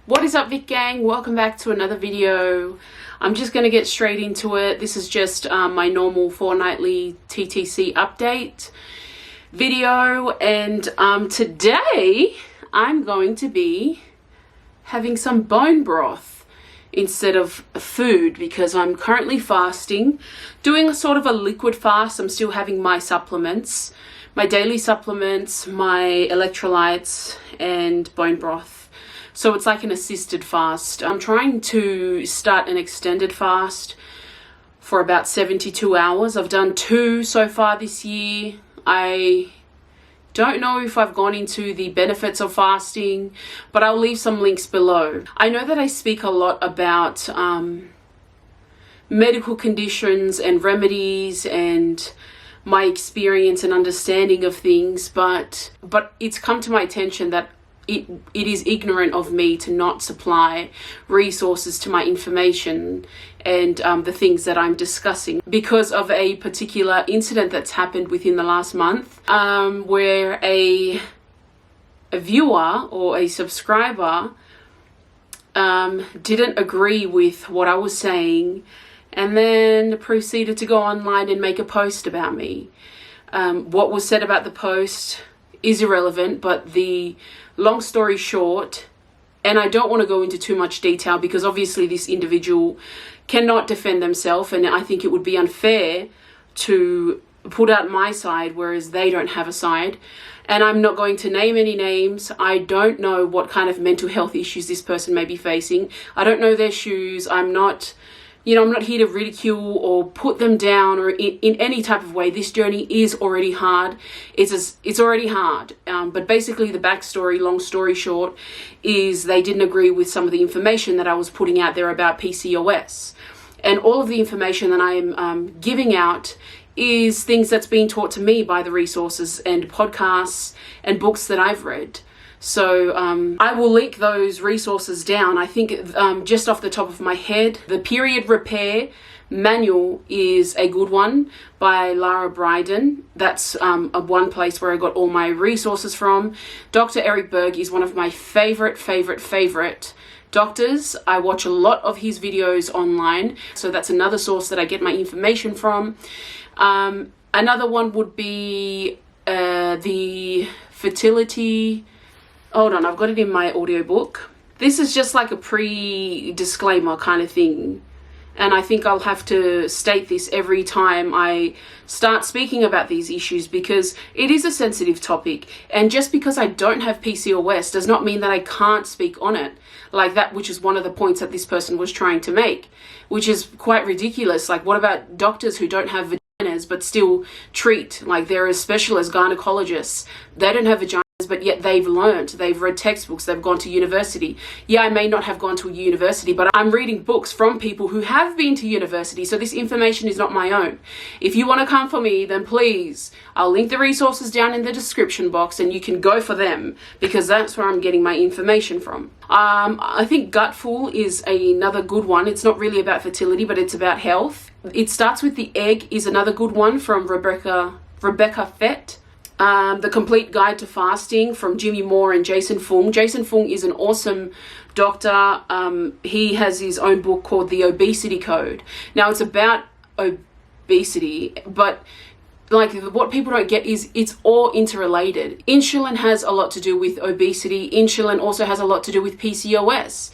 What is up, Vic gang? Welcome back to another video. I'm just going to get straight into it. This is just my normal fortnightly TTC update video, and today I'm going to be having some bone broth instead of food because I'm currently fasting, doing a sort of a liquid fast. I'm still having my supplements, my daily supplements, my electrolytes, and bone broth. So it's like an assisted fast. I'm trying to start an extended fast for about 72 hours. I've done 2 so far this year. I don't know if I've gone into the benefits of fasting, but I'll leave some links below. I know that I speak a lot about medical conditions and remedies and my experience and understanding of things, but it's come to my attention that it is ignorant of me to not supply resources to my information and the things that I'm discussing because of a particular incident that's happened within the last month, where a viewer or a subscriber didn't agree with what I was saying and then proceeded to go online and make a post about me. What was said about the post is irrelevant, but the long story short, and I don't want to go into too much detail because obviously this individual cannot defend themselves, and I think it would be unfair to put out my side whereas they don't have a side. And I'm not going to name any names. I don't know what kind of mental health issues this person may be facing. I don't know their shoes. I'm not here to ridicule or put them down or in any type of way. This journey is already hard. It's already hard. But basically the backstory, long story short, is they didn't agree with some of the information that I was putting out there about PCOS. And all of the information that I am giving out is things that's being taught to me by the resources and podcasts and books that I've read. So I will link those resources down. I think just off the top of my head, the Period Repair Manual is a good one by Larabriden. That's one place where I got all my resources from. Dr. Eric Berg is one of my favorite doctors. I watch a lot of his videos online, so that's another source that I get my information from. Another one would be the fertility. Hold on, I've got it in my audiobook. This is just like a pre-disclaimer kind of thing. And I think I'll have to state this every time I start speaking about these issues because it is a sensitive topic. And just because I don't have PCOS does not mean that I can't speak on it like that, which is one of the points that this person was trying to make, which is quite ridiculous. Like, what about doctors who don't have vaginas but still treat? Like, they're as specialists, gynecologists. They don't have vaginas, but yet they've learned, they've read textbooks, they've gone to university. Yeah, I may not have gone to a university, but I'm reading books from people who have been to university, so this information is not my own. If you want to come for me, then please, I'll link the resources down in the description box and you can go for them because that's where I'm getting my information from. I think Gutful is another good one. It's not really about fertility, but it's about health. It Starts with the Egg is another good one from Rebecca Fett. The Complete Guide to Fasting from Jimmy Moore and Jason Fung. Jason Fung is an awesome doctor. He has his own book called The Obesity Code. Now, it's about obesity, but like what people don't get is it's all interrelated. Insulin has a lot to do with obesity. Insulin also has a lot to do with PCOS.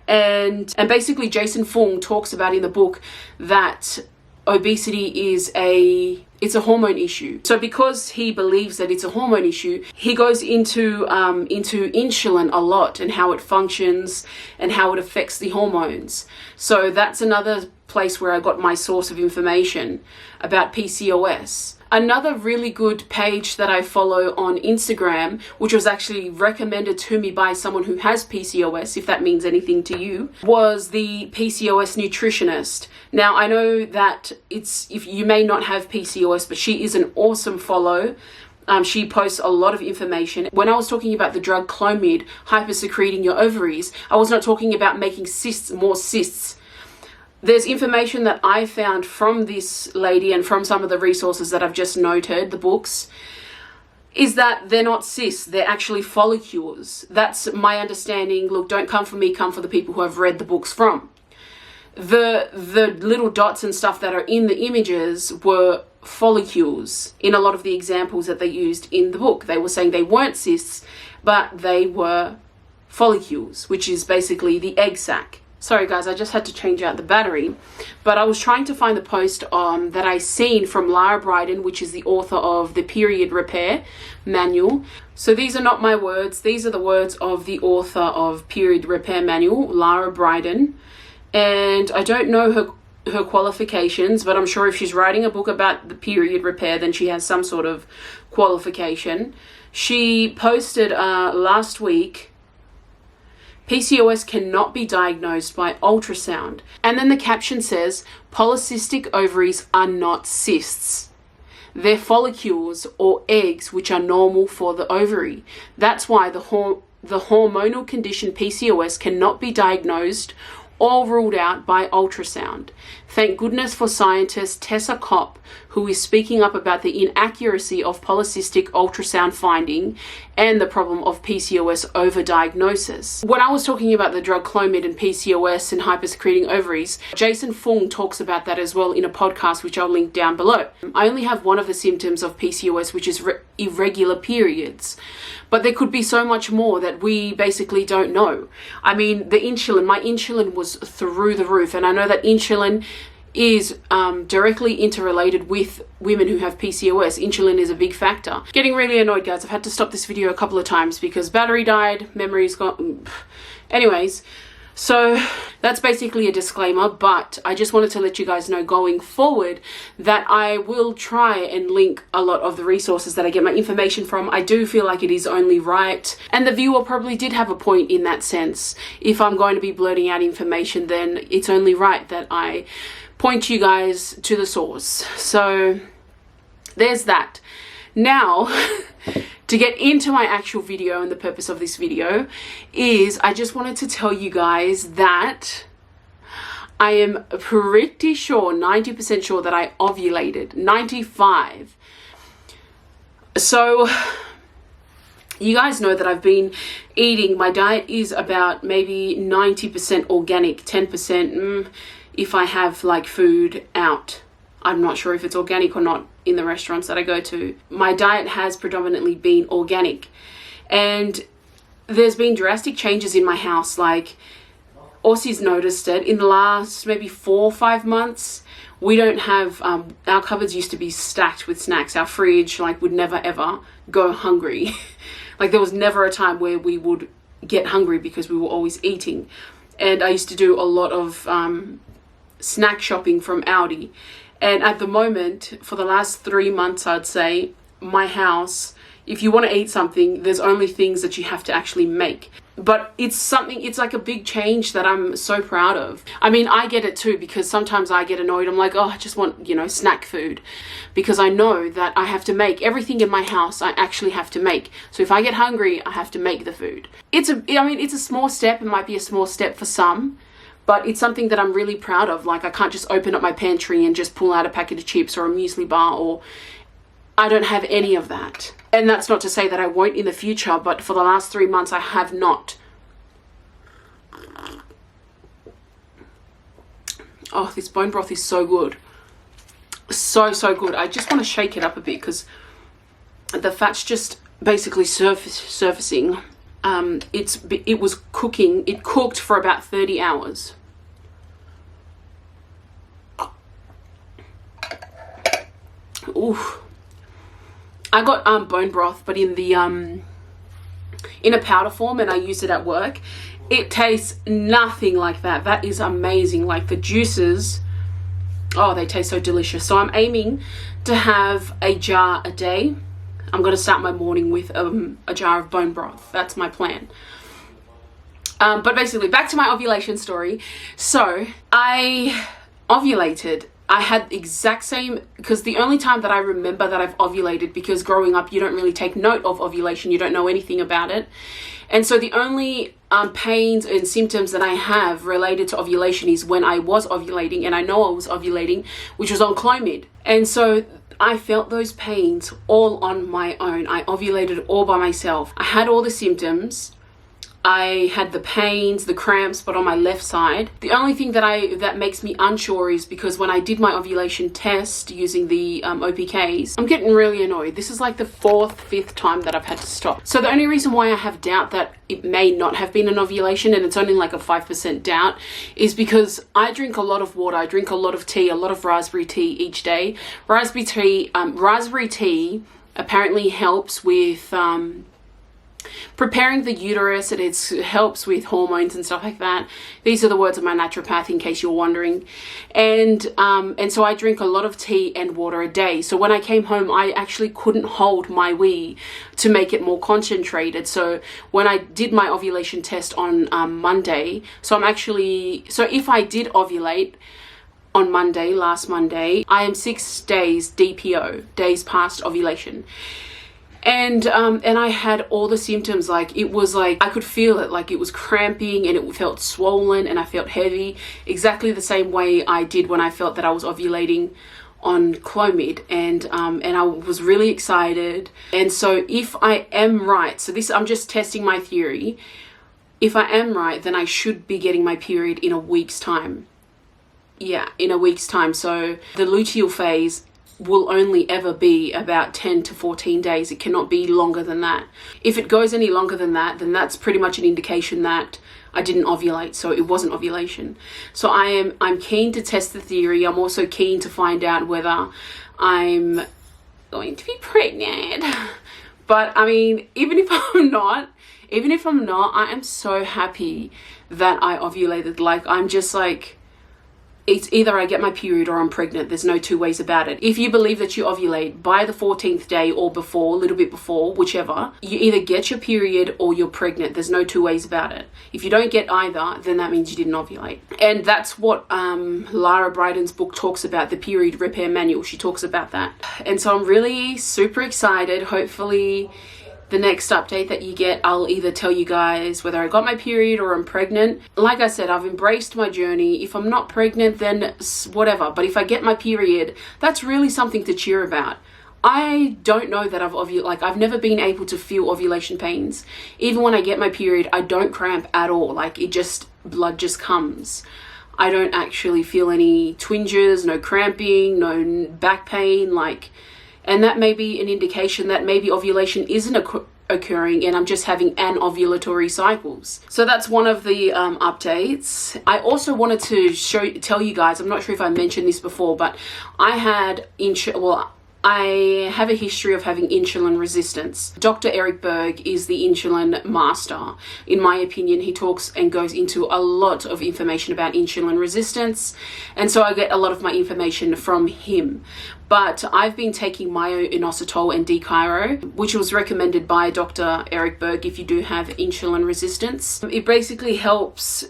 And basically Jason Fung talks about in the book that obesity is it's a hormone issue. So because he believes that it's a hormone issue, he goes into insulin a lot and how it functions and how it affects the hormones. So that's another place where I got my source of information about PCOS. Another really good page that I follow on Instagram, which was actually recommended to me by someone who has PCOS, if that means anything to you, was the PCOS Nutritionist. Now, I know that if you may not have PCOS, but she is an awesome follow. She posts a lot of information. When I was talking about the drug Clomid hypersecreting your ovaries, I was not talking about making more cysts. There's information that I found from this lady and from some of the resources that I've just noted, the books, is that they're not cysts, they're actually follicles. That's my understanding. Look, don't come for me, come for the people who I've read the books from. The little dots and stuff that are in the images were follicles in a lot of the examples that they used in the book. They were saying they weren't cysts, but they were follicles, which is basically the egg sac. Sorry guys, I just had to change out the battery, but I was trying to find the post that I seen from Larabriden, which is the author of the Period Repair Manual. So these are not my words, these are the words of the author of Period Repair Manual, Larabriden. And I don't know her qualifications, but I'm sure if she's writing a book about the period repair, then she has some sort of qualification. She posted last week, PCOS cannot be diagnosed by ultrasound. And then the caption says, polycystic ovaries are not cysts. They're follicles or eggs which are normal for the ovary. That's why the hormonal condition PCOS cannot be diagnosed or ruled out by ultrasound. Thank goodness for scientist Tessa Kopp, who is speaking up about the inaccuracy of polycystic ultrasound finding and the problem of PCOS overdiagnosis. When I was talking about the drug Clomid and PCOS and hypersecreting ovaries, Jason Fung talks about that as well in a podcast, which I'll link down below. I only have one of the symptoms of PCOS, which is irregular periods. But there could be so much more that we basically don't know. I mean, the insulin, my insulin was through the roof. And I know that insulin is directly interrelated with women who have PCOS. Insulin is a big factor. Getting really annoyed, guys. I've had to stop this video a couple of times because battery died, memory's gone. Anyways, so that's basically a disclaimer, but I just wanted to let you guys know going forward that I will try and link a lot of the resources that I get my information from. I do feel like it is only right, and the viewer probably did have a point in that sense. If I'm going to be blurting out information, then it's only right that I point you guys to the source. So there's that. Now, to get into my actual video, and the purpose of this video is I just wanted to tell you guys that I am pretty sure, 90% sure that I ovulated, 95. So you guys know that I've been eating, my diet is about maybe 90% organic, 10% if I have like food out. I'm not sure if it's organic or not in the restaurants that I go to. My diet has predominantly been organic, and there's been drastic changes in my house. Like, Aussie's noticed it in the last maybe 4 or 5 months. We don't have, our cupboards used to be stacked with snacks. Our fridge would never ever go hungry. Like, there was never a time where we would get hungry because we were always eating. And I used to do a lot of snack shopping from Aldi. And at the moment, for the last 3 months, I'd say, my house, if you want to eat something, there's only things that you have to actually make. But it's like a big change that I'm so proud of. I mean, I get it too, because sometimes I get annoyed. I'm like, oh, I just want, snack food. Because I know that I have to make everything in my house, I actually have to make. So if I get hungry, I have to make the food. It's a small step. It might be a small step for some, but it's something that I'm really proud of. Like, I can't just open up my pantry and just pull out a packet of chips or a muesli bar, or I don't have any of that. And that's not to say that I won't in the future, but for the last 3 months, I have not. Oh, this bone broth is so good. So good. I just want to shake it up a bit because the fat's just basically surfacing. It was cooking. It cooked for about 30 hours. Ooh. I got bone broth, but in the in a powder form, and I used it at work. It tastes nothing like that. That is amazing. Like, the juices, oh, they taste so delicious. So I'm aiming to have a jar a day. I'm going to start my morning with a jar of bone broth. That's my plan. But basically, back to my ovulation story. So I ovulated. I had the exact same, because the only time that I remember that I've ovulated, because growing up, you don't really take note of ovulation. You don't know anything about it. And so the only pains and symptoms that I have related to ovulation is when I was ovulating, and I know I was ovulating, which was on Clomid. And so I felt those pains all on my own. I ovulated all by myself. I had all the symptoms. I had the pains, the cramps, but on my left side. The only thing that makes me unsure is because when I did my ovulation test using the OPKs, I'm getting really annoyed. This is like the 4th, 5th time that I've had to stop. So the only reason why I have doubt that it may not have been an ovulation, and it's only like a 5% doubt, is because I drink a lot of water. I drink a lot of tea, a lot of raspberry tea each day. Raspberry tea apparently helps with preparing the uterus. It helps with hormones and stuff like that. These are the words of my naturopath, in case you're wondering. And so I drink a lot of tea and water a day. So when I came home, I actually couldn't hold my wee to make it more concentrated. So when I did my ovulation test on Monday, so if I did ovulate on Monday, last Monday, I am 6 days DPO, days past ovulation. And I had all the symptoms. Like, it was like I could feel it, like it was cramping, and it felt swollen, and I felt heavy, exactly the same way I did when I felt that I was ovulating on Clomid. And I was really excited. And so if I am right, so this, I'm just testing my theory. If I am right, then I should be getting my period in a week's time. Yeah, in a week's time. So the luteal phase will only ever be about 10 to 14 days. It cannot be longer than that. If it goes any longer than that, then that's pretty much an indication that I didn't ovulate, so it wasn't ovulation. So I'm keen to test the theory. I'm also keen to find out whether I'm going to be pregnant. But I mean, even if I'm not, I am so happy that I ovulated. Like, I'm just like, it's either I get my period or I'm pregnant. There's no two ways about it. If you believe that you ovulate by the 14th day or before, a little bit before, whichever, you either get your period or you're pregnant. There's no two ways about it. If you don't get either, then that means you didn't ovulate. And that's what Larabriden's book talks about, the period repair manual. She talks about that. And so I'm really super excited. Hopefully the next update that you get, I'll either tell you guys whether I got my period or I'm pregnant. Like I said, I've embraced my journey. If I'm not pregnant, then whatever. But if I get my period, that's really something to cheer about. I don't know that I've never been able to feel ovulation pains. Even when I get my period, I don't cramp at all. Like, blood just comes. I don't actually feel any twinges, no cramping, no back pain, and that may be an indication that maybe ovulation isn't occurring and I'm just having anovulatory cycles. So that's one of the updates. I also wanted to tell you guys, I'm not sure if I mentioned this before, but I have a history of having insulin resistance. Dr. Eric Berg is the insulin master. In my opinion, he talks and goes into a lot of information about insulin resistance, and so I get a lot of my information from him. But I've been taking myo-inositol and D-chiro, which was recommended by Dr. Eric Berg if you do have insulin resistance. It basically helps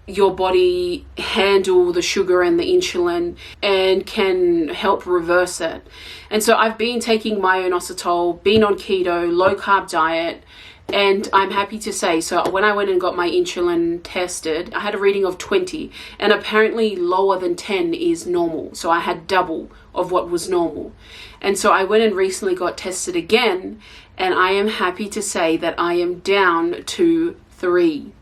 your body handle the sugar and the insulin and can help reverse it. And so I've been taking myo-inositol, been on keto, low carb diet, and I'm happy to say, so when I went and got my insulin tested, I had a reading of 20, and apparently lower than 10 is normal. So I had double of what was normal. And so I went and recently got tested again, and I am happy to say that I am down to 3.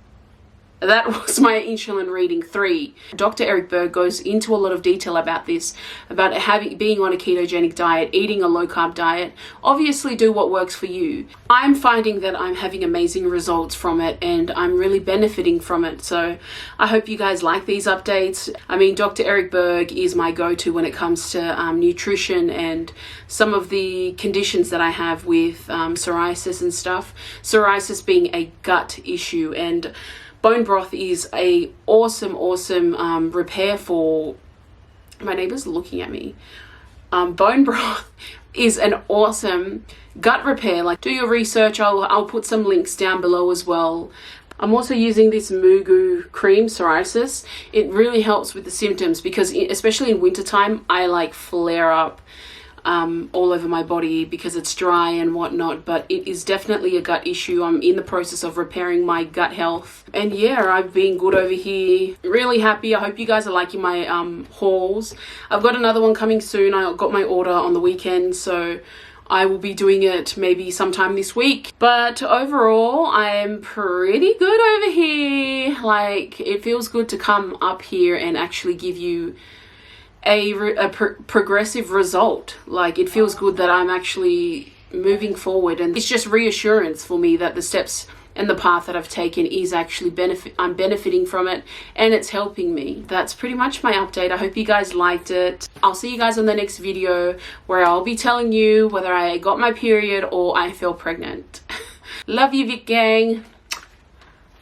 That was my insulin reading, 3. Dr. Eric Berg goes into a lot of detail about this, about being on a ketogenic diet, eating a low carb diet. Obviously do what works for you. I'm finding that I'm having amazing results from it, and I'm really benefiting from it. So I hope you guys like these updates. I mean, Dr. Eric Berg is my go-to when it comes to nutrition and some of the conditions that I have with psoriasis and stuff. Psoriasis being a gut issue, and bone broth is a awesome repair for, my neighbor's looking at me. Bone broth is an awesome gut repair. Like, do your research. I'll put some links down below as well. I'm also using this Mugu cream, psoriasis. It really helps with the symptoms because especially in wintertime, I flare up all over my body because it's dry and whatnot, but it is definitely a gut issue. I'm in the process of repairing my gut health, and yeah, I've been good over here. Really happy. I hope you guys are liking my hauls. I've got another one coming soon. I got my order on the weekend, so I will be doing it maybe sometime this week. But overall, I'm pretty good over here. Like, it feels good to come up here and actually give you a progressive result. Like, it feels good that I'm actually moving forward, and it's just reassurance for me that the steps and the path that I've taken is actually I'm benefiting from it, and it's helping me. That's pretty much my update. I hope you guys liked it. I'll see you guys on the next video where I'll be telling you whether I got my period or I fell pregnant. Love you, Vic gang.